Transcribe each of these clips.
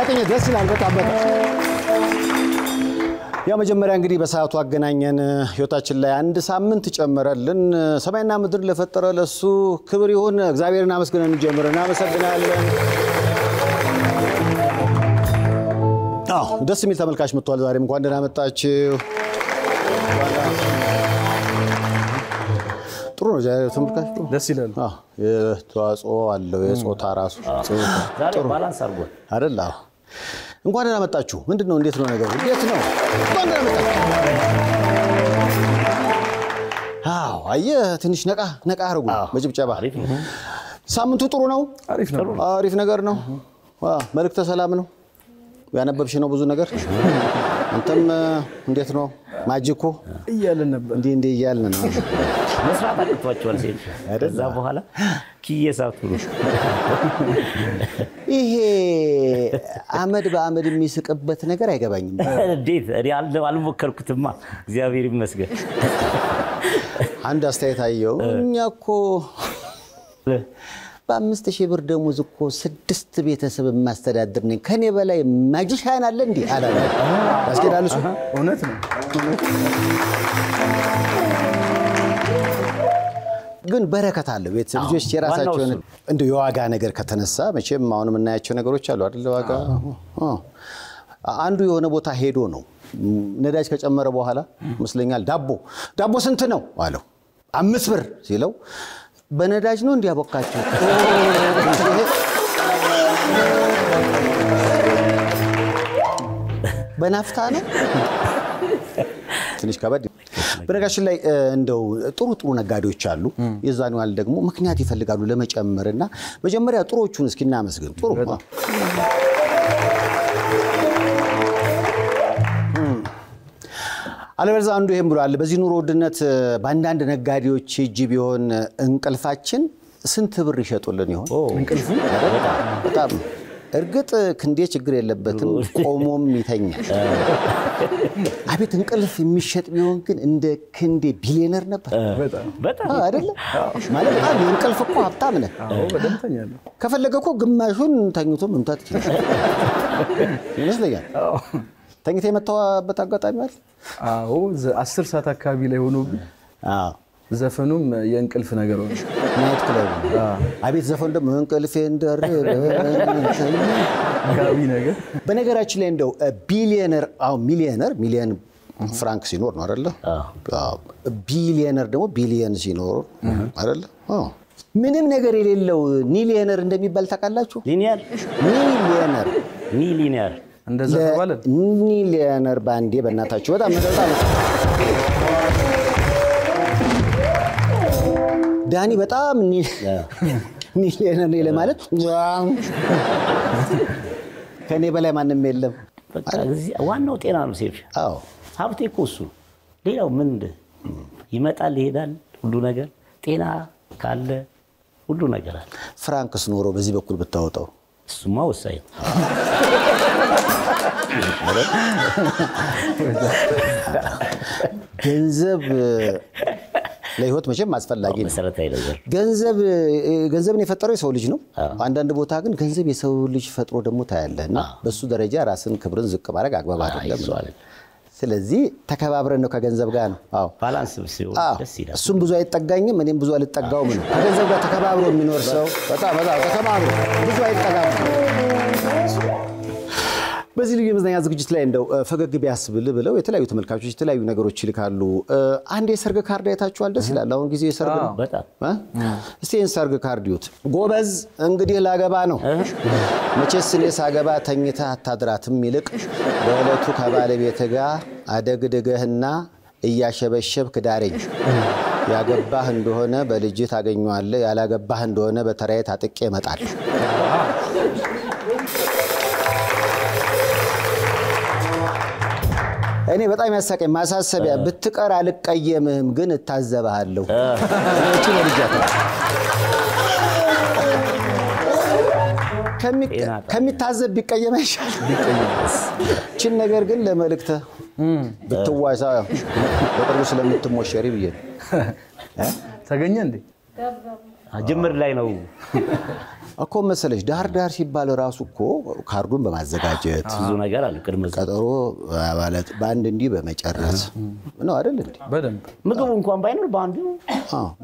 ቅኝት ደስ ይላል በጣም ያ መጀመሪያ እንግዲህ በሰዓቱ አገናኘን ህይወታችን ላይ አንድ ሳምንት ጨመረልን ሰማይና ምድር ለፈጠረ ለሱ ክብር ይሁን እግዚአብሔርን አመስግነን እንጀምርና አመሰግናለን ደስ የሚል ተመልካች መጥቷል ዛሬም እንኳን ደህና መጣችሁ ጥሩ ነው ዛሬ ተመልካች ደስ ይላል የተዋጽኦ አለው የጾታ ራሱ ዛሬ ባላንስ አርጎ አይደል እንኳን ደህና መጣችሁ ምንድነው እንዴት ነው ነገሩ እንዴት ነው እንኳን ደህና መጣችሁ አየ ትንሽ ነቃ አርጉ በጭብጨባ ሳምንቱ ጥሩ ነው አሪፍ ነገር ነው መልእክተ ሰላም ነው ያነበብሽ ነው ብዙ ነገር አንተም እንዴት ነው ማጂኮ እያልን ነበር እንዴ እያልን ነው መስራት አጥቷቸዋል ሲል ከዛ በኋላ ኪየሳቱ ይሄ አመድ በአመድ የሚስቅበት ነገር አይገባኝም እንዴት እኔ አልሞከርኩትማ እግዚአብሔር ይመስገን አንድ አስተያየት አየው እኛኮ በ5000 ብር ደሞዝ እኮ 6 ቤተሰብ ማስተዳደር ነኝ ከኔ በላይ ማጂሻን አለ እንዴ አላለ አስገዳልሱ እውነት ነው ግን በረከት አለ ቤተሰብ ልጆች የራሳቸው እንደ የዋጋ ነገር ከተነሳ መቼም አሁን የምናያቸው ነገሮች አሉ አይደል ዋጋ አንዱ የሆነ ቦታ ሄዶ ነው ነዳጅ ከጨመረ በኋላ መስለኛል ዳቦ ስንት ነው አለው 5 ብር ሲለው በነዳጅ ነው እንዲያቦካቸው በናፍታ ነው ትንሽ ከበድ በነጋችን ላይ እንደው ጥሩ ነጋዴዎች አሉ የዛኛው ደግሞ ምክንያት ይፈልጋሉ ለመጨመርና መጀመሪያ ጥሮቹን እስኪና መስገን ጥሩ አለበለዚያ አንዱ ይሄም ብሏል በዚህ ኑሮ ውድነት ባንዳንድ ነጋዴዎች እጅ ቢሆን እንቅልፋችን ስንት ብር ይሸጡልን ይሆን እንቅልፉ በጣም እርግጥ ክንዴ ችግር የለበትም ቆሞም ይተኛል አቤት እንቅልፍ የሚሸጥ ቢሆን ግን እንደ ክንዴ ቢሊየነር ነበር በጣም አይደለ ማለት በጣም እንቅልፍ እኮ ሀብታም ነህ በደንብ ተኛለሁ ከፈለገ እኮ ግማሹን ተኝቶ መምታት ይመስለኛል ተኝቶ የመጣበት አጋጣሚ አለ 10 ሰዓት አካባቢ ላይ ሆኖብኝ ዘፈኑም የእንቅልፍ ነገር ሆነ ናይት ክለብ አቤት ዘፈን ደግሞ እንቅልፍ እንደረበ ጋቢ ነገር በነገራችን ላይ እንደው ቢሊየነር ሚሊየን ፍራንክ ሲኖር ነው አይደለ ቢሊየነር ደግሞ ቢሊየን ሲኖር አይደለ ምንም ነገር የሌለው ኒሊየነር እንደሚባል ታውቃላችሁ ሚሊየነር እንደዛ ተባለ ኒሊየነር ባንዴ በእናታችሁ በጣም ዳኒ በጣም ኒሊየነር ነው ለማለት ከኔ በላይ ማንንም የለም በቃ ዋናው ጤና ነው ሴፍ ሀብቴ እኮ እሱ ሌላው ምን ይመጣል ይሄዳል ሁሉ ነገር ጤና ካለ ሁሉ ነገር አለ ፍራንክስ ኖሮ በዚህ በኩል ብታወጣው እሱማ ወሳኝ ገንዘብ ለህይወት መቼም አስፈላጊ ነው መሰረታዊ ነገር ገንዘብን የፈጠረው የሰው ልጅ ነው አንዳንድ ቦታ ግን ገንዘብ የሰው ልጅ ፈጥሮ ደግሞ ታያለህና በሱ ደረጃ ራስን ክብርን ዝቅ ማድረግ አግባብ አይደለም ስለዚህ ተከባብረን ነው ከገንዘብ ጋር ነው ባላንስ ሲሆን ደስ ይላል እሱም ብዙ አይጠጋኝም እኔም ብዙ አልጠጋውም ነው ከገንዘብ ጋር ተከባብሮ የሚኖር ሰው በጣም ተከባብሮ ብዙ አይጠጋም በዚህ ልዩ የመዝናኛ ዝግጅት ላይ እንደው ፈገግ ቢያስብል ብለው የተለያዩ ተመልካቾች የተለያዩ ነገሮች ይልካሉ አንድ የሰርግ ካርድ አይታችኋል ደስ ይላል አሁን ጊዜ የሰርግ ነው በጣም እስቲ የሰርግ ካርድ ይዩት ጎበዝ እንግዲህ ላገባ ነው መቼስ እኔ ሳገባ ተኝታ አታድራትም ይልቅ በእለቱ ከባለቤት ጋር አደግደገህና እያሸበሸብክ ዳረኝ ያገባህ እንደሆነ በልጅ ታገኘዋለህ ያላገባህ እንደሆነ በተራዬ ታጥቄ እመጣለሁ እኔ በጣም ያሳቀኝ ማሳሰቢያ ብትቀር አልቀየምህም ግን እታዘባለሁ እቺ ልጅቷ ከሚታዘብ ቢቀየም አይሻል እቺን ነገር ግን ለመልእክተ ብትዋሳ በቅርቡ ስለምትሞሸሪ ብዬ ተገኘ እንዴ ጅምር ላይ ነው እኮ መሰለሽ ዳር ሲባል ራሱ እኮ ካርዱን በማዘጋጀት ብዙ ነገር አለ ቅድመ ቀጠሮ ማለት ባንድ እንዲህ በመጨረስ ነው አይደል እንዴ በደንብ ምግቡ እንኳን ባይኖር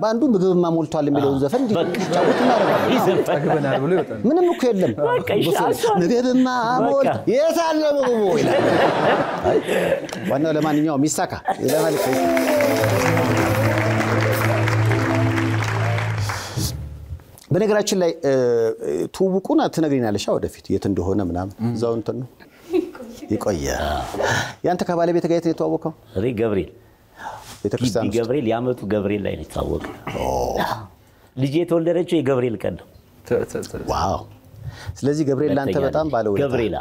ባንዱ ምግብማ ሞልቷል የሚለውን ዘፈን እንዲጫወት እናደርጋለን ጠግበናል ብሎ ይወጣል ምንም እኮ የለም ምግብማ ሞል የታለ ምግቡ ይላል ዋናው ለማንኛውም ይሳካ ለማለት በነገራችን ላይ ትውውቁን አትነግሪናለሽ ወደፊት የት እንደሆነ ምናምን እዛው እንትን ነው ይቆያ ያንተ ከባለቤት ጋር የት ነው የተዋወቀው እኔ ገብርኤል ቤተክርስቲያን ገብርኤል ያመቱ ገብርኤል ላይ ነው የተዋወቀው ልጅ የተወለደችው የገብርኤል ቀን ነው ዋው ስለዚህ ገብርኤል ላንተ በጣም ባለውለታ ገብርኤል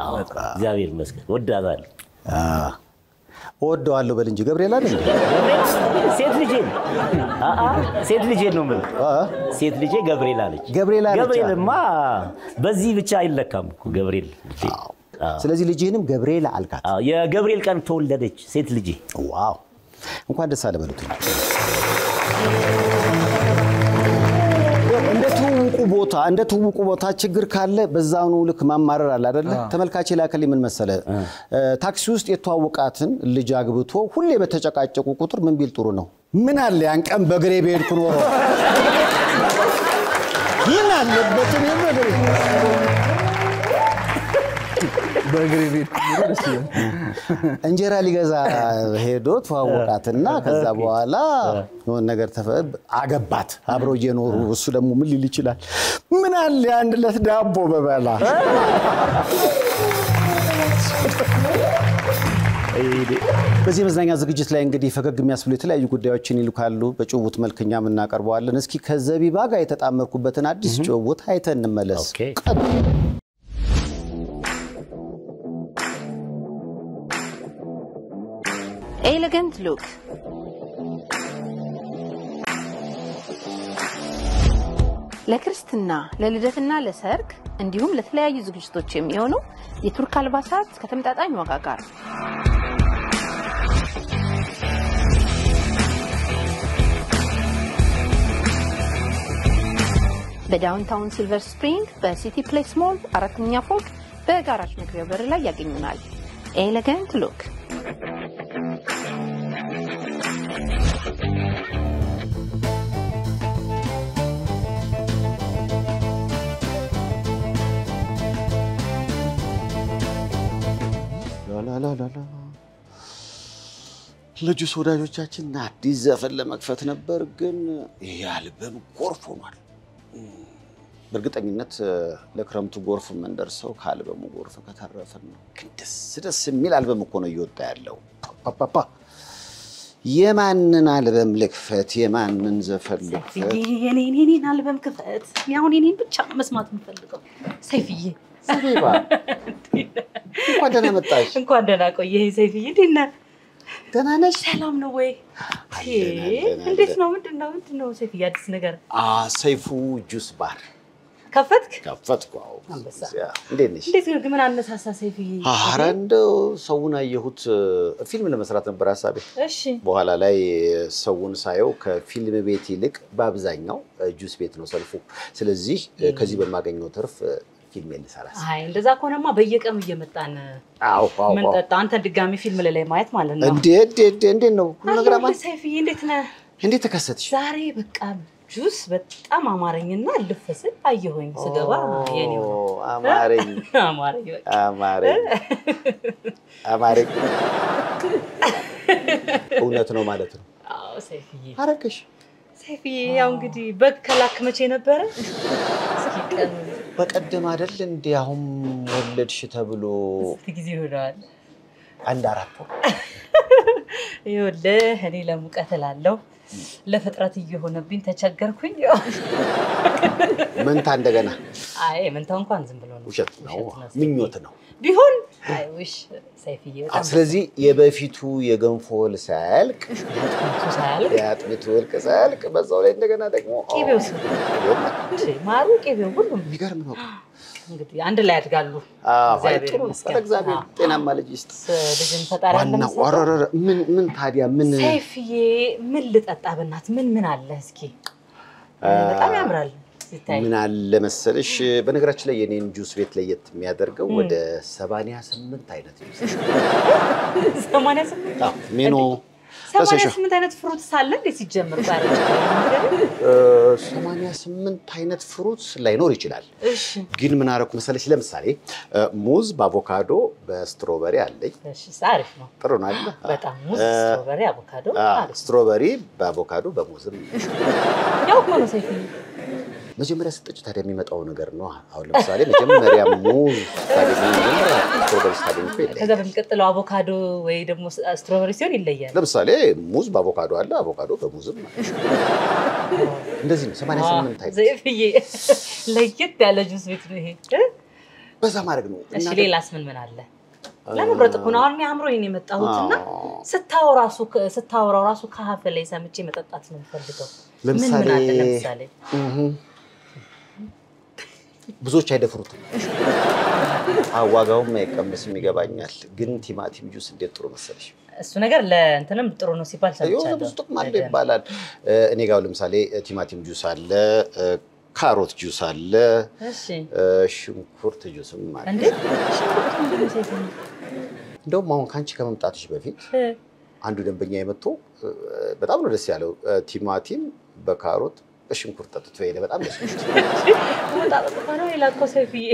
እግዚአብሔር ይመስገን ወዳታለሁ ወደዋለሁ በል እንጂ ገብርኤል አይደል ሴት ልጄ ነው ማለት ሴት ልጄ ገብርኤል አለች ገብርኤልማ በዚህ ብቻ አይለካም ገብርኤል ስለዚህ ልጄንም ገብርኤል አልካት የገብርኤል ቀን ተወለደች ሴት ልጄ ዋው እንኳን ደስ አለ በሉት እንደ ትውውቁ ቦታ ችግር ካለ በዛው ልክ ማማረር አለ አይደል ተመልካች ላከልኝ ምን መሰለ ታክሲ ውስጥ የተዋወቃትን ልጅ አግብቶ ሁሌ በተጨቃጨቁ ቁጥር ምን ቢል ጥሩ ነው ምን አለ ያን ቀን በግሬ ቤድኩ ኖሮ ምን አለበት በግሬ ቤድኩ ኖሮ ደስ ይላል እንጀራ ሊገዛ ሄዶ ተዋወቃትና ከዛ በኋላ ነው ነገር አገባት አብሮ እየኖሩ እሱ ደግሞ ምን ሊል ይችላል ምን አለ አንድ ለት ዳቦ በበላ በዚህ መዝናኛ ዝግጅት ላይ እንግዲህ ፈገግ የሚያስብሉ የተለያዩ ጉዳዮችን ይልካሉ በጭውውት መልከኛም እናቀርበዋለን እስኪ ከዘቢባ ጋር የተጣመርኩበትን አዲስ ጭውውት አይተን እንመለስ Elegant look. ለክርስትና ለልደትና ለሰርግ እንዲሁም ለተለያዩ ዝግጅቶች የሚሆኑ የቱርክ አልባሳት ከተመጣጣኝ ዋጋ ጋር በዳውንታውን ሲልቨር ስፕሪንግ በሲቲ ፕሌስ ሞል አራተኛ ፎቅ በጋራጅ መግቢያ በር ላይ ያገኙናል Elegant look. ልጅ ወዳጆቻችን አዲስ ዘፈን ለመክፈት ነበር ግን ያልበም ጎርፍ ሆኗል በርግጠኝነት ለክረምቱ ጎርፍ መንደርሰው ካልበሙ ጎርፍ ከተረፈን ነው ደስ የሚል አልበም እኮ ነው እየወጣ ያለው ፓፓ የማንን አልበም ልክፈት የማንን ዘፈን ልክፈት የኔን አልበም ክፈት ያው የኔን ብቻ መስማት እንፈልገው ሰይፍዬ ሰይባ እንኳን ደህና መጣሽ እንኳን ደህና ቆየህ ሰይፍዬ ደህና ደህና ነሽ ሰላም ነው ወይ እንዴት ነው ምንድነው ሰይፍዬ አዲስ ነገር ሰይፉ ጁስ ባር ከፈትኩ እንዴት ነሽ እንዴት ነው ግን አነሳሳ ሰይፍዬ እንደው ሰውን አየሁት ፊልም ለመስራት ነበር ሐሳቤ እሺ በኋላ ላይ ሰውን ሳየው ከፊልም ቤት ይልቅ በአብዛኛው ጁስ ቤት ነው ሰልፉ ስለዚህ ከዚህ በማገኘው ትርፍ ፊልም ልሰራስ እንደዛ ኮነማ በየቀኑ እየመጣን ምን ጠጣ አንተ ድጋሚ ፊልም ላይ ማየት ማለት ነው እንዴት ነው ነገር ማለት ሰይፍዬ እንዴት ተከሰተሽ ዛሬ በቃ ጁስ በጣም አማረኝና ልፈስል አየሁኝ ስገባ የኔው አማረኝ እውነት ነው ማለት ነው ሰይፍዬ አረከሽ ሰይፍዬ ያው እንግዲህ በከላክ መቼ ነበር እስኪቀን በቀደም አይደል እንዴ አሁን ወለድሽ ተብሎ ጊዜ ሆኗል አንድ አራት ይኸውልህ እኔ ለሙቀት እላለሁ ለፍጥረት እየሆነብኝ ተቸገርኩኝ መንታ እንደገና መንታው እንኳን ዝም ብሎ ነው ውሸት ነው ምኞት ነው ቢሆን አይውሽ ሰይፍዬ ስለዚህ የበፊቱ የገንፎል ሳያልቅ ያጥሚቱ ወልቀሳልቅ በዛው ላይ እንደገና ደግሞ ቂቤው ማሩ ቂቤው ሁሉም የሚገርም ነው እንግዲህ አንድ ላይ ያድጋሉ እግዚአብሔር ጤናማ ልጅ ይስጥ ልጅን ፈጣሪ ምን ታዲያ ምን ሰይፍዬ ምን ልጠጣ በእናት ምን አለ እስኪ በጣም ያምራል ሲታይ ምን አለ መሰለሽ በነገራችን ላይ የኔን ጁስ ቤት ለየት የሚያደርገው ወደ 88 አይነት ጁስ 88 ሜኑ 88 አይነት ፍሩት ሳለ እንዴ ሲጀምር ባረ 88 አይነት ፍሩት ላይኖር ይችላል እሺ ግን ምን አረኩ መሰለሽ ለምሳሌ ሙዝ በአቮካዶ በስትሮበሪ አለኝ እሺ አሪፍ ነው ጥሩ ነው አይደል በጣም ሙዝ ስትሮበሪ አቮካዶ አሪፍ ስትሮበሪ በአቮካዶ በሙዝም ያው ነው ሰይፍ መጀመሪያ ስጠጭ ታዲያ የሚመጣው ነገር ነው አሁን ለምሳሌ መጀመሪያ ሙዝ ታገኝ ስትሮበሪ ታገኝ ከዛ በሚቀጥለው አቮካዶ ወይ ደግሞ ስትሮበሪ ሲሆን ይለያል ለምሳሌ ሙዝ በአቮካዶ አለ አቮካዶ በሙዝም እንደዚህ ነው 88 አይነት ዘይፍዬ ለየት ያለ ጁስ ቤት ነው ይሄ በዛ ማድረግ ነው እሺ ሌላስ ምን አለ ለምብረጥ እኮ ነው አሁን ያምሮኝ የመጣሁትና ስታወራው ራሱ ካፌ ላይ ሰምቼ መጠጣት ነው የምፈልገው ለምሳሌ ብዙዎች አይደፍሩትም አዋጋውም አይቀመስም ይገባኛል ግን ቲማቲም ጁስ እንዴት ጥሩ መሰለሽ እሱ ነገር ለእንተንም ጥሩ ነው ሲባል ሰምቻለሁ ብዙ ጥቅም አለ ይባላል እኔ ጋር ለምሳሌ ቲማቲም ጁስ አለ ካሮት ጁስ አለ እሺ ሽንኩርት ጁስም አለ እንዴ ሽንኩርት ምንድነው ሰይፉ እንደውም አሁን ካንቺ ከመምጣትሽ በፊት አንዱ ደንበኛ የመጥቶ በጣም ነው ደስ ያለው ቲማቲም በካሮት በሽንኩርት ተጥቶ ይሄ በጣም ደስ ይላል ወጣ ነው ይላኮ ሰይፍዬ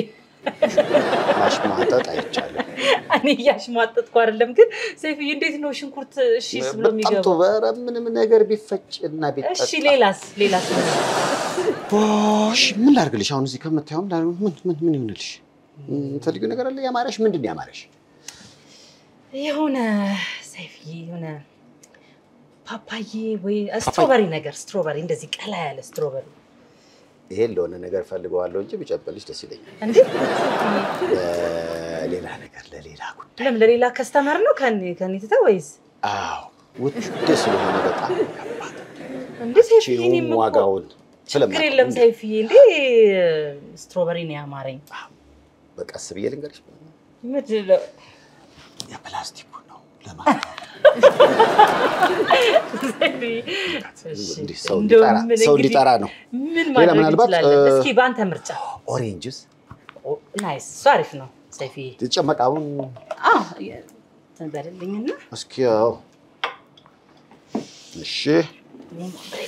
ማሽማጣት አይቻልም እኔ ያሽማጣጥኩ አይደለም ግን ሰይፍዬ እንዴት ነው ሽንኩርት እሺ ብሎ የሚገባው በጣም ምንም ነገር ቢፈጭና ቢጠጣ እሺ ሌላስ እሺ ምን ላድርግልሽ አሁን እዚህ ከመታየው ምን ይሆንልሽ ፈልጊው ነገር አለ ያማረሽ ምንድነው ያማረሽ የሆነ ሰይፍዬ የሆነ ፓፓዬ ወይ ስትሮበሪ እንደዚህ ቀላ ያለ ስትሮበሪ ይሄ ለሆነ ነገር ፈልገዋለሁ እንጂ ቢጨበልሽ ደስ ይለኛል እንዴ ሌላ ነገር ለሌላ ጉዳይ ለሌላ ከስተመር ነው ከኔ ተታ ወይስ አዎ ውድ ስለሆነ በጣም ከባድ እንዴ ሰይፍዬ እኔም ዋጋውን ስለምን የለም ሰይፍዬ እንዴ ስትሮበሪ ነው ያማረኝ በቀስ ብዬ ልንገርሽ ምድለው የፕላስቲኩ ነው ለማለት ሰው ሊጠራ ነው ምን ማለት ይችላል እስኪ ባንተ ምርጫ ኦሬንጅስ ናይስ ሷሪፍ ነው ሰይፍዬ ተጨመቃውን ተንበረልኝና እስኪ ያው እሺ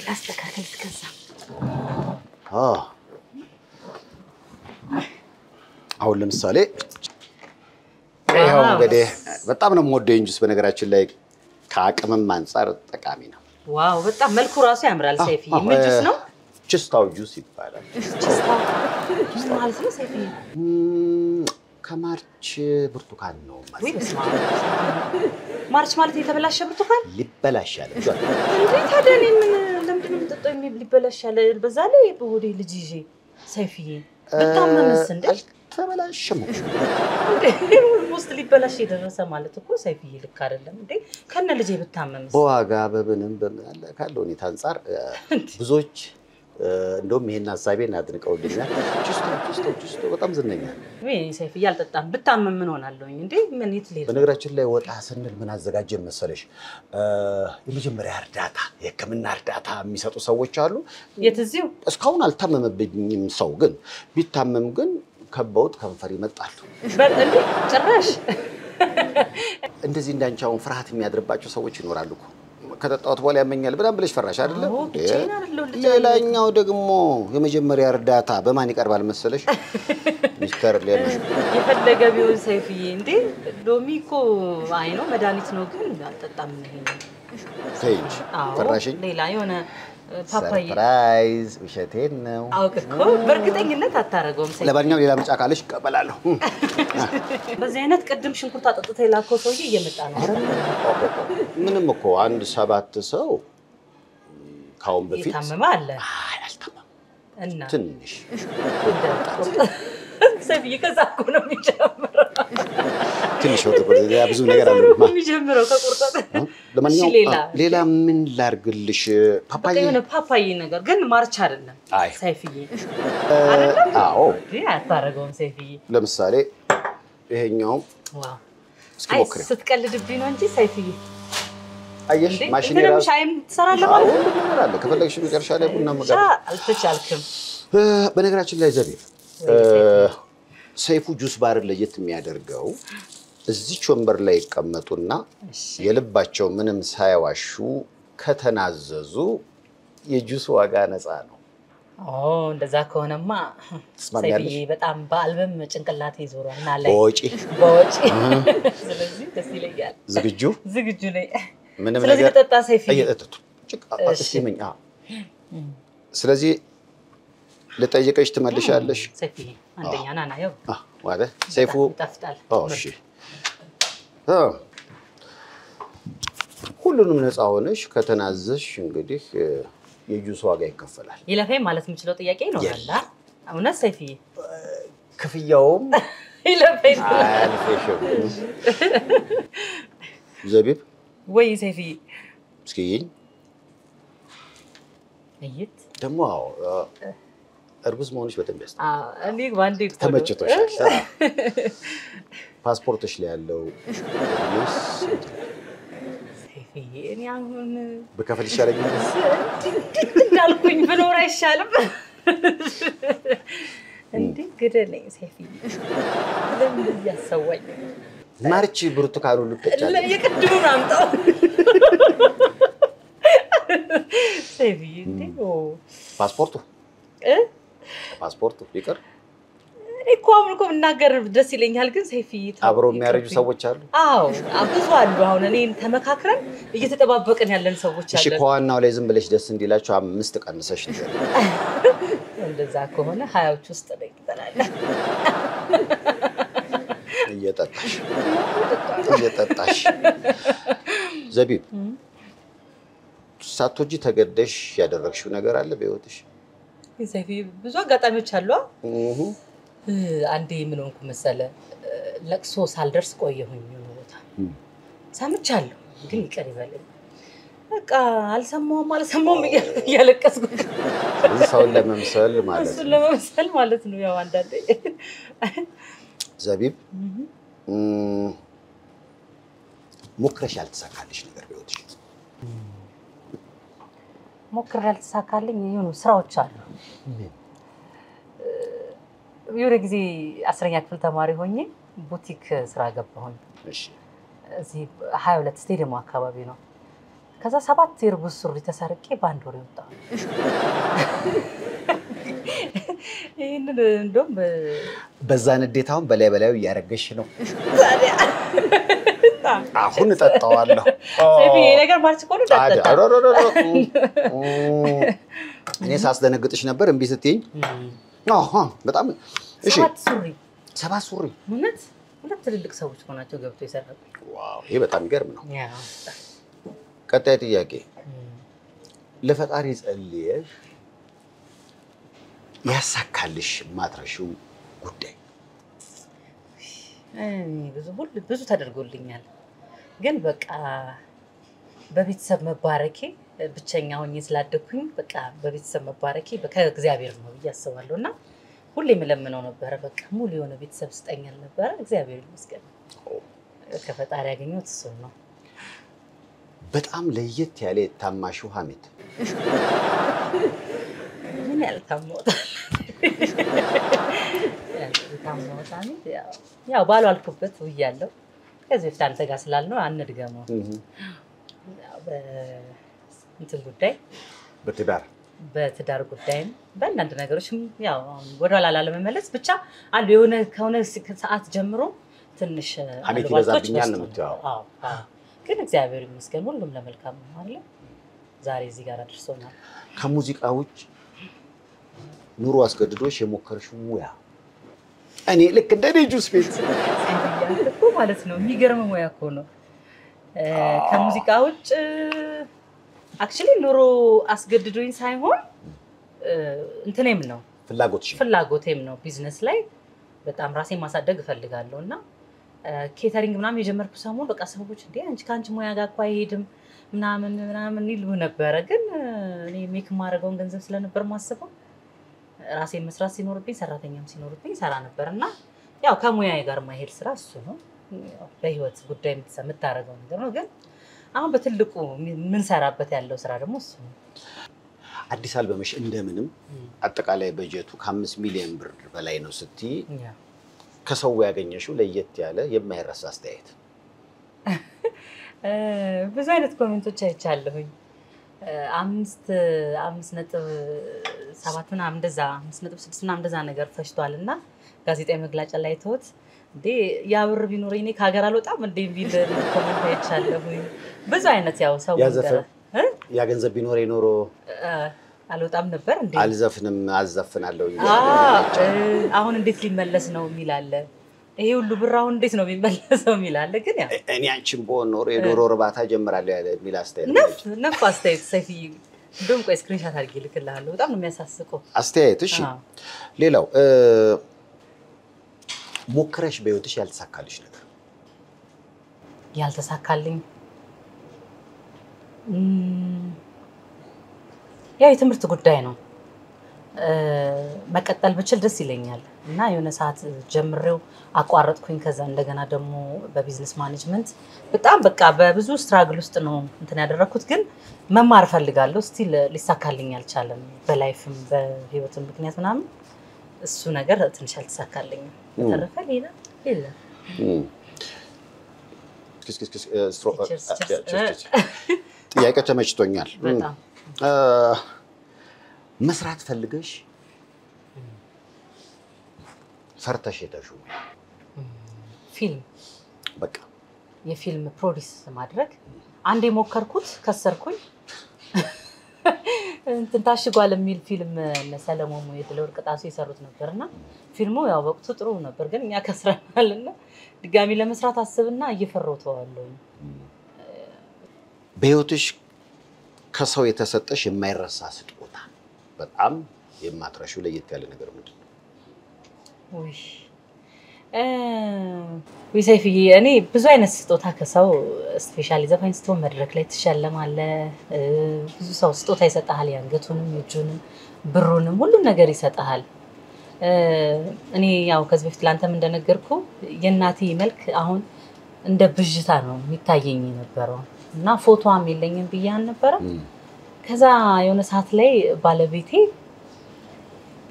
ላስተካከል ትከዛ አሁን ለምሳሌ ይሄው እንግዲህ በጣም ነው የምወደው እንጂስ በነገራችን ላይ ከአቅምም አንፃር ጠቃሚ ነው ዋው በጣም መልኩ ራሱ ያምራል ሰይፍዬ ምን ጁስ ነው ችስታው ጁስ ይባላል ችስታው ማለት ነው ሰይፍዬ ከማርች ብርቱካን ነው ማለት ማርች ማለት የተበላሸ ብርቱካን ሊበላሻል እንዴ ታዲያ ምን ለምንድን ነው የምጠጣው ሊበላሻል በዛ ላይ በሆዴ ልጅ ይዤ ሰይፍዬ በጣም መስንደ ተበላሽም ሞስት ሊበላሽ የደረሰ ማለት እኮ ሰይፍዬ ልክ አይደለም እንዴ ከነ ልጄ ብታመምስ በዋጋ በብንም በመለ ካለው ሁኔታ አንፃር ብዙዎች እንደውም ይሄን ሐሳቤን አድንቀውልኛል ጁስቶ በጣም ዝነኛ ወይ ሰይፍዬ አልጠጣም ብታመም ምን ሆናለሁኝ እንዴ ምን ይትልይ በነገራችን ላይ ወጣ ስንል ምን አዘጋጀን መሰለሽ የመጀመሪያ እርዳታ የሕክምና እርዳታ የሚሰጡ ሰዎች አሉ የትዚው እስካሁን አልታመመብኝም ሰው ግን ቢታመም ግን ከበውት ከንፈር ይመጣሉ እንዴ ጭራሽ እንደዚህ እንዳንቻውን ፍርሃት የሚያድርባቸው ሰዎች ይኖራሉ እኮ ከተጣጣው በኋላ ያመኛል በጣም ብለሽ ፈራሽ አይደለ ሌላኛው ደግሞ የመጀመሪያ እርዳታ በማን ይቀርባል መሰለሽ ሚስተር ሌሎሽ የፈለገ ቢሆን ሰይፍዬ እንዴ ሎሚኮ አይ ነው መድኃኒት ነው ግን አልጠጣም ነው ተይኝ ፈራሽኝ ሌላ የሆነ ፓፓዬ ሰርፕራይዝ ውሸቴን ነው አውቀው በእርግጠኝነት አታረገውም ሰይፍዬ ለማንኛውም ሌላ ምጫ ካለሽ እቀበላለሁ በዚህ አይነት ቅድም ሽንኩርት አጠጥታ የላከው ሰውዬ እየመጣ ነው ምንም እኮ አንድ 7 ሰው ካሁን በፊት የታመመ አለ አልታመመም እና ትንሽ ሰይፍዬ ከዛ እኮ ነው የሚጀምረው ትንሽ ወጥቶ ብዙ ነገር አለ የሚጀምረው ከቁርጠት ለማንኛውም ሌላ ምን ላርግልሽ ፓፓዬ ነገር ግን ማርች አይደለም ሰይፍዬ አዎ አታረገውም ሰይፍዬ ለምሳሌ ይሄኛው ዋው እስኪ ሞክሪ ስትቀልድብኝ ነው እንጂ ሰይፍዬ አየሽ ማሽኔ ራሱ ሻይም ትሰራለህ ማለት ነው ከፈለግሽ መጨረሻ ላይ ቡና መጋር አልተቻልክም በነገራችን ላይ ዘቤ ሰይፉ ጁስ ባር ለየት የሚያደርገው እዚች ወንበር ላይ ይቀመጡና የልባቸው ምንም ሳይዋሹ ከተናዘዙ የጁስ ዋጋ ነፃ ነው። እንደዛ ከሆነማ ሰይፍዬ በጣም በአልበም ጭንቅላቴ ይዞራልና ላይ በወጪ ስለዚህ ደስ ይለኛል። ዝግጁ ነኝ። ምንም ነገር ተጠጣ ሰይፍዬ እየጠጡ እስኪመኝ ስለዚህ ለጠየቀሽ ትመልሻለሽ። ሰይፍዬ አንደኛ ናና ያው ዋለ ሰይፉ እሺ ሁሉንም ነፃ ሆነሽ ከተናዘሽ እንግዲህ የጁስ ዋጋ ይከፈላል። ይለፈኝ ማለት የምችለው ጥያቄ ነው አላ እውነት ሰይፍዬ ክፍያውም ይለፈኝ አልፈሽም ዘቢብ ወይ ሰይፍዬ እስኪ እይት ደሞ እርጉዝ መሆንሽ በጣም ያስታ እኔ ባንዴ ተመችቶሻል። ፓስፖርትሽ ላይ ያለው ሰይፍዬ እኔ አሁን በከፈል ይሻለኛል እንዳልኩኝ ብኖር አይሻልም እንዴ ግደለኝ ሰይፍዬ ለምን ያሰዋኝ ማርቺ ብርቱካኑ ልትጫለ የቅድሙን አምጣው ሰይፍዬ እንዴ ፓስፖርቱ ይቀር እኮ አምልኮ እናገር ደስ ይለኛል ግን ሰይፍዬ አብሮ የሚያረጁ ሰዎች አሉ። አዎ ብዙ አሉ። አሁን እኔን ተመካክረን እየተጠባበቀን ያለን ሰዎች አሉ። እሺ ከዋናው ላይ ዝም ብለሽ ደስ እንዲላችሁ 5 ቀንሰሽ ነው። እንደዛ ከሆነ 20ዎች ውስጥ ላይ ይተላል። እየጠጣሽ ዘቢብ ሳትወጂ ተገደሽ ያደረግሽው ነገር አለ በህይወትሽ? ሰይፍዬ ብዙ አጋጣሚዎች አሉ። አንዴ ምን ሆንኩ መሰለ ለቅሶ ሳልደርስ ቆየሁኝ ቦታ ሰምቻለሁ ግን ይቀር ይበልኝ በቃ አልሰማውም እያለቀስኩ ሰውን ለመምሰል ማለት ነው። ያው አንዳንዴ ዘቢብ ሞክረሽ ያልተሳካልሽ ነገር በህይወትሽ? ሞክሬ ያልተሳካልኝ የሆኑ ስራዎች አሉ። የሆነ ጊዜ 10ኛ ክፍል ተማሪ ሆኜ ቡቲክ ስራ ገባሁኝ። እሺ እዚህ 22 ስቴዲየም አካባቢ ነው። ከዛ 7 የርጉዝ ሱሪ ተሰርቄ ባንድ ወር ወጣሁ። ይሄንን እንደውም በዛ ንዴታውን በላይ ያረገሽ ነው። አሁን ተጣጣዋለሁ ሰይፍዬ ነገር ማርች ኮሉ ዳጣ እኔ ሳስደነግጥሽ ነበር እምቢ ስትይኝ በጣም እሺ 7 ሱሪ ሁለት ትልልቅ ሰዎች ሆናቸው ገብቶ ይሰራሉ። ዋው ይሄ በጣም ይገርም ነው። ቀጣይ ጥያቄ ለፈጣሪ ጸልየሽ ያሳካልሽ ማትረሺው ጉዳይ? ብዙ ተደርጎልኛል ግን በቃ በቤተሰብ መባረኬ ብቸኛ ሆኜ ስላደኩኝ በቃ በቤተሰብ መባረኬ ከእግዚአብሔር ነው ያስባለውና ሁሌ መለምነው ነበር። በቃ ሙሉ የሆነ ቤተሰብ ስጠኛል ነበር። እግዚአብሔር ይመስገን ከፈጣሪ ያገኘሁት እሱ ነው። በጣም ለየት ያለ ታማሽው ሐሜት ምን ያልታመውታ ሐሜት ያው ባሉ አልኩበት ውያለሁ። ከዚህ በፊት አንተ ጋር ስላልነው አንድገመው እንትን ጉዳይ በትዳር ጉዳይም በእናንተ ነገሮችም ያው ወደ ኋላ ላለመመለስ ብቻ አንዱ የሆነ ከሆነ ሰዓት ጀምሮ ትንሽ ሐሜት ይበዛብኛል ነው የምትለው? ግን እግዚአብሔር ይመስገን ሁሉም ለመልካም ነው አይደል? ዛሬ እዚህ ጋር አድርሶናል። ከሙዚቃ ውጭ ኑሮ አስገድዶሽ የሞከርሽው ሙያ? እኔ ልክ እንደ ጁስ ቤት እኮ ማለት ነው። የሚገርም ሙያ እኮ ነው። ከሙዚቃ ውጭ አክቹሊ ኑሮ አስገድዶኝ ሳይሆን እንትኔም ነው ፍላጎቴም ነው። ቢዝነስ ላይ በጣም ራሴን ማሳደግ እፈልጋለሁና ኬተሪንግ ምናምን የጀመርኩ ሰሞን በቃ ሰዎች እንዴ አንቺ ካንቺ ሙያ ጋር እኮ አይሄድም ምናምን ይሉ ነበር። ግን እኔ ሜክ ማድረገውን ገንዘብ ስለነበር ማስበው ራሴን መስራት ሲኖርብኝ ሰራተኛም ሲኖርብኝ ሰራ ነበርና ያው ከሙያዬ ጋር ማይሄድ ስራ እሱ ነው። በህይወት ጉዳይ የምታረገው ነገር ነው። ግን አሁን በትልቁ ምን ሰራበት ያለው ስራ ደግሞ እሱ ነው። አዲስ አልበምሽ እንደምንም አጠቃላይ በጀቱ ከ5 ሚሊዮን ብር በላይ ነው ስትይ ከሰው ያገኘሽው ለየት ያለ የማይረሳ አስተያየት? ብዙ አይነት ኮሜንቶች አይቻለሁኝ። 5.7 ምናምን እንደዛ 5.6 ምናምን እንደዛ ነገር ፈሽቷልና ጋዜጣዊ መግለጫ ላይ ተውት እንዴ ያ ብር ቢኖረኝ እኔ ከሀገር አልወጣም እንዴ ቢል ኮሜንት አይቻለሁኝ። ብዙ አይነት ያው ሰው ያ ገንዘብ ቢኖረኝ ኖሮ አልወጣም ነበር እንዴ አልዘፍንም አዘፍናለሁ አሁን እንዴት ሊመለስ ነው የሚላለ ይሄ ሁሉ ብር አሁን እንዴት ነው የሚመለሰው የሚላለ ግን ያ እኔ አንቺም ቦን ኖሮ የዶሮ እርባታ ጀምራለሁ ያለ ሚል አስተያየት ነፍ አስተያየት ሰፊ እንደውም ቆይ ስክሪንሻት አድርጌ ልክልሃለሁ በጣም ነው የሚያሳስቀው አስተያየት እሺ ሌላው ሞክረሽ በህይወትሽ ያልተሳካልሽ ነገር ያልተሳካልኝ ያ የትምህርት ጉዳይ ነው መቀጠል ብችል ደስ ይለኛል እና የሆነ ሰዓት ጀምሬው አቋረጥኩኝ ከዛ እንደገና ደግሞ በቢዝነስ ማኔጅመንት በጣም በቃ በብዙ ስትራግል ውስጥ ነው እንትን ያደረኩት ግን መማር ፈልጋለሁ ስቲል ሊሳካልኝ አልቻለም በላይፍም በህይወትም ምክንያት ምናምን እሱ ነገር ትንሽ አልተሳካልኝ ተረፈ ሌላ ጥያቄ ተመችቶኛል መስራት ፈልገሽ ፈርተሽ የተሽው ፊልም በቃ የፊልም ፕሮዲዩስ ማድረግ አንዴ ሞከርኩት ከሰርኩኝ እንትን ታሽጓል የሚል ፊልም ለሰለሞን የድለወርቅ ጣሱ የሰሩት ነበርና ፊልሙ ያው ወቅቱ ጥሩ ነበር ግን እኛ ከስራናልና ድጋሚ ለመስራት አስብና እየፈራው ተዋለሁ በህይወትሽ ከሰው የተሰጠሽ የማይረሳ ስጦታ በጣም የማትረሺው ለየት ያለ ነገር ምንድነው? ወይ ሰይፍዬ እኔ ብዙ አይነት ስጦታ ከሰው ስፔሻሊ ዘፋኝ ስትሆን መድረክ ላይ ትሸለማለህ ብዙ ሰው ስጦታ ይሰጣል ያንገቱንም እጁንም ብሩንም ሁሉም ነገር ይሰጣል እኔ ያው ከዚህ በፊት ላንተም እንደነገርኩ የናቲ መልክ አሁን እንደ ብዥታ ነው የሚታየኝ የነበረው እና ፎቶዋም የለኝም ብያን ነበር ከዛ የሆነ ሰዓት ላይ ባለቤቴ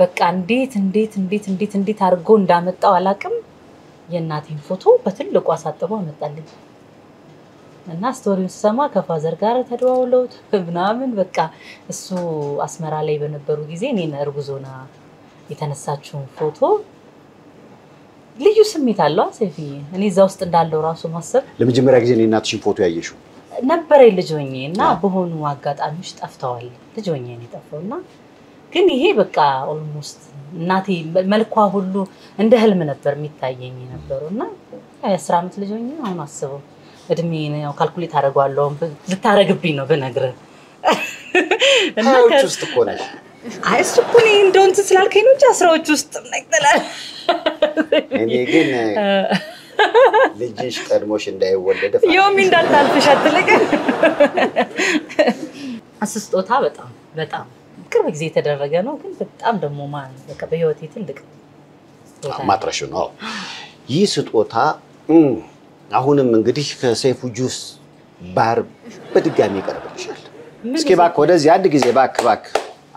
በቃ እንዴት አርጎ እንዳመጣው አላቅም የናቲን ፎቶ በትልቁ አሳጥቦ አመጣልኝ እና ስቶሪውን ሰማ ከፋዘር ጋር ተደዋውለው ምናምን በቃ እሱ አስመራ ላይ በነበሩ ጊዜ እኔን እርጉዞና የተነሳችው ፎቶ ልዩ ስሜት አለው ሰይፍዬ እኔ እዛ ውስጥ እንዳለው ራሱ ማሰብ ለመጀመሪያ ጊዜ እኔ እናትሽን ፎቶ ያየሽው ነበር ልጅ ሆኜና በሆኑ አጋጣሚዎች ጠፍተዋል ልጅ ሆኜ ነው ጠፋውና ግን ይሄ በቃ ኦልሞስት እናቴ መልኳ ሁሉ እንደ ህልም ነበር የሚታየኝ ነበርና 10 አመት ልጅ ሆኜ አሁን አስበው እድሜ ነው ካልኩሌት አደርጋለሁ ልታረግብኝ ነው በነገር እና ከውስጥ እኮ ነሽ አይስኩኒ ዶንት ስላልከኝ ነው አስራዎች ውስጥ ነቅተላል እኔ ግን ልጅሽ ቀድሞሽ እንዳይወለድ ዮሚ እንዳታልፍሽ አትለቀ አስስጦታ በጣም ቅርብ ጊዜ የተደረገ ነው ግን በጣም ደሞ ማን በቃ በህይወቴ ትልቅ ማጥረሽ ነው ይህ ስጦታ አሁንም እንግዲህ ከሰይፉ ጁስ ባር በድጋሚ ይቀርብልሻል እስኪ ባክ ወደዚህ አንድ ጊዜ ባክ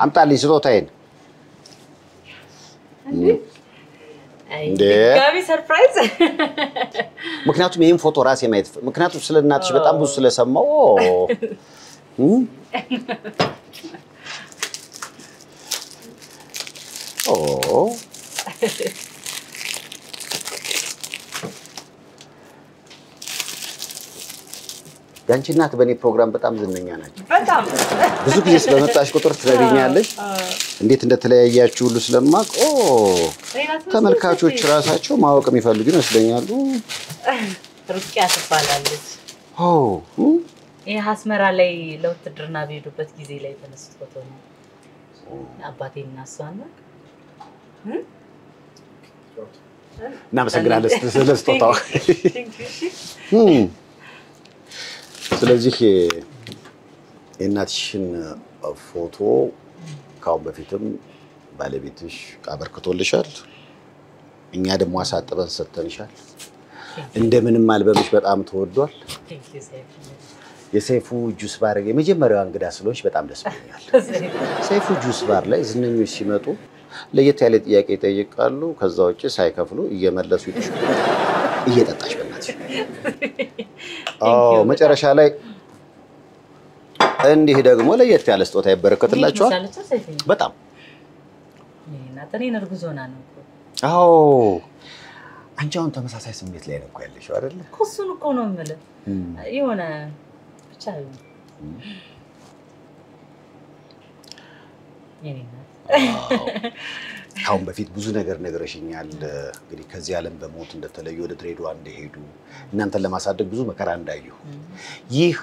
አምጣልኝ ስጦታዬን ጋቢ ሰርፕራይዝ ምክንያቱም ይሄን ፎቶ ራሴ ማየት ምክንያቱም ስለናትሽ በጣም ብዙ ስለሰማው ያንቺ እናት በኔ ፕሮግራም በጣም ዝነኛ ናቸው በጣም ብዙ ጊዜ ስለመጣሽ ቁጥር ትረዲኛለሽ እንዴት እንደተለያያችሁ ሁሉ ስለማቅ ተመልካቾች ራሳቸው ማወቅ የሚፈልጉ ይመስለኛል ሩቂያ ትባላለች ይሄ አስመራ ላይ ለውትድርና በሄዱበት ጊዜ ላይ ተነስቶ ፎቶ ነው አባቴና እሷና እናመሰግናለን ስለስጦታው ስለዚህ የእናትሽን ፎቶ ካው በፊትም ባለቤትሽ አበርክቶልሻል እኛ ደግሞ አሳጥበን ሰጥተንሻል እንደምንም አልበምሽ በጣም ተወዷል የሰይፉ ጁስ ባር የመጀመሪያው እንግዳ ስለሆንሽ በጣም ደስ ብሎኛል። ሰይፉ ጁስ ባር ላይ ዝነኞች ሲመጡ ለየት ያለ ጥያቄ ይጠይቃሉ። ከዛ ውጪ ሳይከፍሉ እየመለሱ ይጥሻሉ። እየጠጣሽ በእናትሽ መጨረሻ ላይ እንዲህ ደግሞ ለየት ያለ ስጦታ ይበረከትላችኋል። በጣም እናንተኔ እርጉዞና ነው። አንቺ አሁን ተመሳሳይ ስሜት ላይ ነው እኮ ያለሽው አይደል? እሱን እኮ ነው የምልህ። የሆነ ብቻ አሁን በፊት ብዙ ነገር ነግረሽኛል። እንግዲህ ከዚህ ዓለም በሞት እንደተለዩ ወደ ድሬዳዋ እንደሄዱ እናንተን ለማሳደግ ብዙ መከራ እንዳዩ ይህ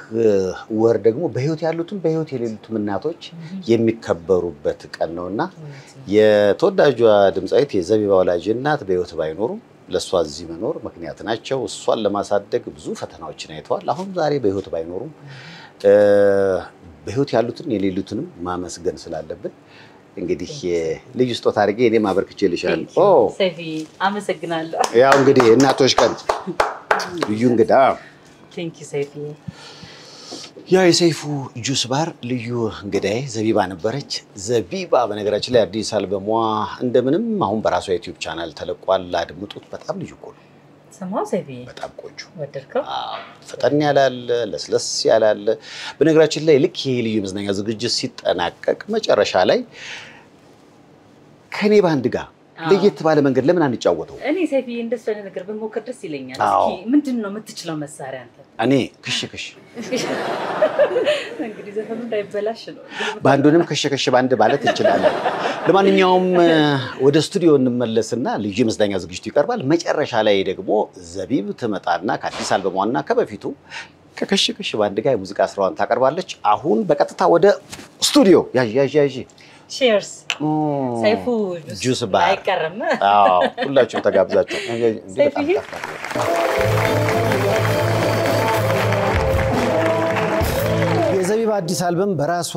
ወር ደግሞ በህይወት ያሉትም በህይወት የሌሉትም እናቶች የሚከበሩበት ቀን ነውና የተወዳጇ ድምጻዊት የዘቢባ ወላጅ እናት በህይወት ባይኖሩ ለሷ እዚህ መኖር ምክንያት ናቸው። እሷን ለማሳደግ ብዙ ፈተናዎችን አይተዋል። አሁን ዛሬ በህይወት ባይኖሩ በህይወት ያሉትን የሌሉትንም ማመስገን ስላለብን እንግዲህ ልጅ ስጦታ አድርጌ እኔም አበርክቼልሻለሁ። ሰይፊ አመሰግናለሁ። ያው እንግዲህ እናቶች ቀን ልዩ እንግዳ ቴንክ ዩ ሰይፊ። ያ የሰይፉ ጁስ ባር ልዩ እንግዳዬ ዘቢባ ነበረች። ዘቢባ በነገራችን ላይ አዲስ አልበሟ እንደምንም አሁን በራሷ ዩቲዩብ ቻናል ተለቋል። አድምጡት። በጣም ልዩ እኮ ነው። ሰማው ሰይፊ በጣም ቆንጆ ወደድከው? ፈጠን ያላለ ለስለስ ያላለ። በነገራችን ላይ ልክ ይሄ ልዩ መዝናኛ ዝግጅት ሲጠናቀቅ መጨረሻ ላይ ከኔ ባንድ ጋር ለየት ባለ መንገድ ለምን አንጫወተው? እኔ ሰይፊ እንደሱ አይነት ነገር በሞከር ደስ ይለኛል። እስኪ ምንድነው የምትችለው መሳሪያ አንተ? እኔ ክሽ እንግዲህ ዘፈኑ እንዳይበላሽ ነው። ባንዱንም ክሽ ባንድ ማለት እንችላለን። ለማንኛውም ወደ ስቱዲዮ እንመለስና ልዩ መዝናኛ ዝግጅቱ ይቀርባል። መጨረሻ ላይ ደግሞ ዘቢብ ትመጣና ከአዲስ አልበሟና ከበፊቱ ከክሽ ባንድ ጋር የሙዚቃ ስራዋን ታቀርባለች። አሁን በቀጥታ ወደ ስቱዲዮ ያዥ ቺርስ ሰይፉ ጁስ ባር አይቀርም። ሁላችሁም ተጋብዛችሁ የዘቢባ አዲስ አልበም በራሷ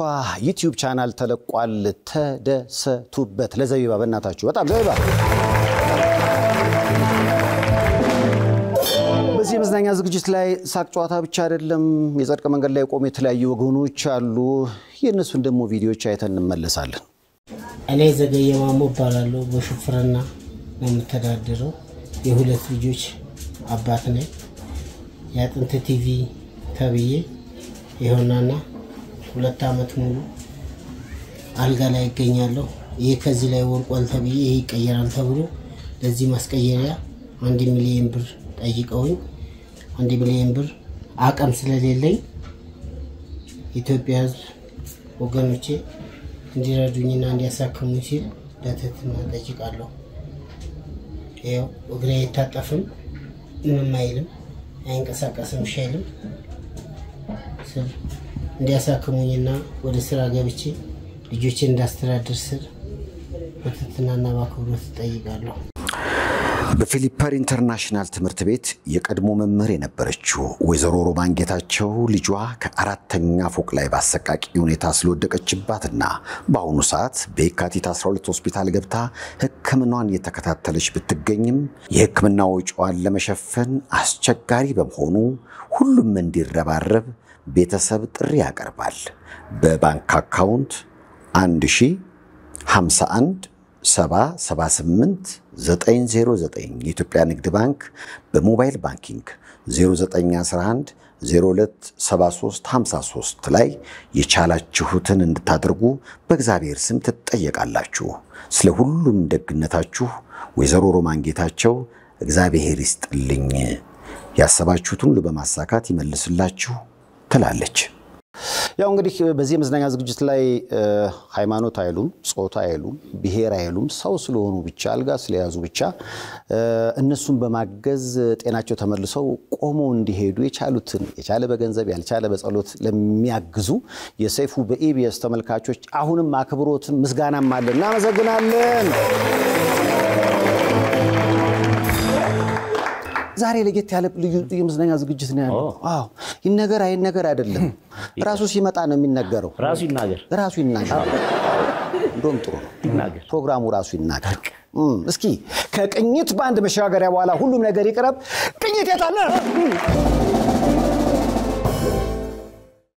ዩቲዩብ ቻናል ተለቋል። ተደሰቱበት። ለዘቢባ በእናታችሁ በጣም ዘቢባ በዚህ መዝናኛ ዝግጅት ላይ ሳቅ ጨዋታ ብቻ አይደለም። የጽድቅ መንገድ ላይ ቆሞ የተለያዩ ወገኖች አሉ። የእነሱን ደግሞ ቪዲዮዎች አይተን እንመለሳለን። እኔ ዘገየ ማሞ እባላለሁ። በሹፍርና ነው የምተዳደረው። የሁለት ልጆች አባት ነኝ። የአጥንት ቲቪ ተብዬ ይሆናና 2 አመት ሙሉ አልጋ ላይ ይገኛለሁ። ይሄ ከዚህ ላይ ወርቋል ተብዬ ይሄ ይቀየራል ተብሎ ለዚህ ማስቀየሪያ 1 ሚሊዮን ብር ጠይቀውኝ 1 ሚሊዮን ብር አቅም ስለሌለኝ ኢትዮጵያ ሕዝብ ወገኖቼ እንዲረዱኝና እንዲያሳክሙኝ ሲል ለትህትና ጠይቃለሁ። ይኸው እግሬ አይታጠፍም፣ ምንም አይልም፣ አይንቀሳቀስም፣ ሻይልም ስል እንዲያሳክሙኝና ወደ ስራ ገብቼ ልጆቼን እንዳስተዳድር ስል በትህትናና በአክብሮት ጠይቃለሁ። በፊሊፐር ኢንተርናሽናል ትምህርት ቤት የቀድሞ መምህር የነበረችው ወይዘሮ ሮማን ጌታቸው ልጇ ከ4ኛ ፎቅ ላይ በአሰቃቂ ሁኔታ ስለወደቀችባትና በአሁኑ ሰዓት በየካቲት 12 ሆስፒታል ገብታ ሕክምናዋን እየተከታተለች ብትገኝም የሕክምና ወጪዋን ለመሸፈን አስቸጋሪ በመሆኑ ሁሉም እንዲረባረብ ቤተሰብ ጥሪ ያቀርባል። በባንክ አካውንት 1051 778 909 የኢትዮጵያ ንግድ ባንክ በሞባይል ባንኪንግ 0911 02 73 53 ላይ የቻላችሁትን እንድታደርጉ በእግዚአብሔር ስም ትጠየቃላችሁ። ስለ ሁሉም ደግነታችሁ ወይዘሮ ሮማን ጌታቸው እግዚአብሔር ይስጥልኝ፣ ያሰባችሁትን ሁሉ በማሳካት ይመልስላችሁ ትላለች። ያው እንግዲህ በዚህ መዝናኛ ዝግጅት ላይ ሃይማኖት አይሉም፣ ጾታ አይሉም፣ ብሔር አይሉም፣ ሰው ስለሆኑ ብቻ አልጋ ስለያዙ ብቻ እነሱን በማገዝ ጤናቸው ተመልሰው ቆመው እንዲሄዱ የቻሉትን የቻለ በገንዘብ ያልቻለ በጸሎት ለሚያግዙ የሰይፉ በኢቢኤስ ተመልካቾች አሁንም አክብሮትን ምስጋናም አለን። እናመሰግናለን። ዛሬ ለየት ያለ ልዩ የመዝናኛ ዝግጅት ነው ያለው። ይነገር አይነገር አይደለም፣ ራሱ ሲመጣ ነው የሚነገረው። ራሱ ይናገር እንደውም ጥሩ ነው ይናገር፣ ፕሮግራሙ ራሱ ይናገር። እስኪ ከቅኝት ባንድ መሻገሪያ በኋላ ሁሉም ነገር ይቀርብ። ቅኝት የታለ?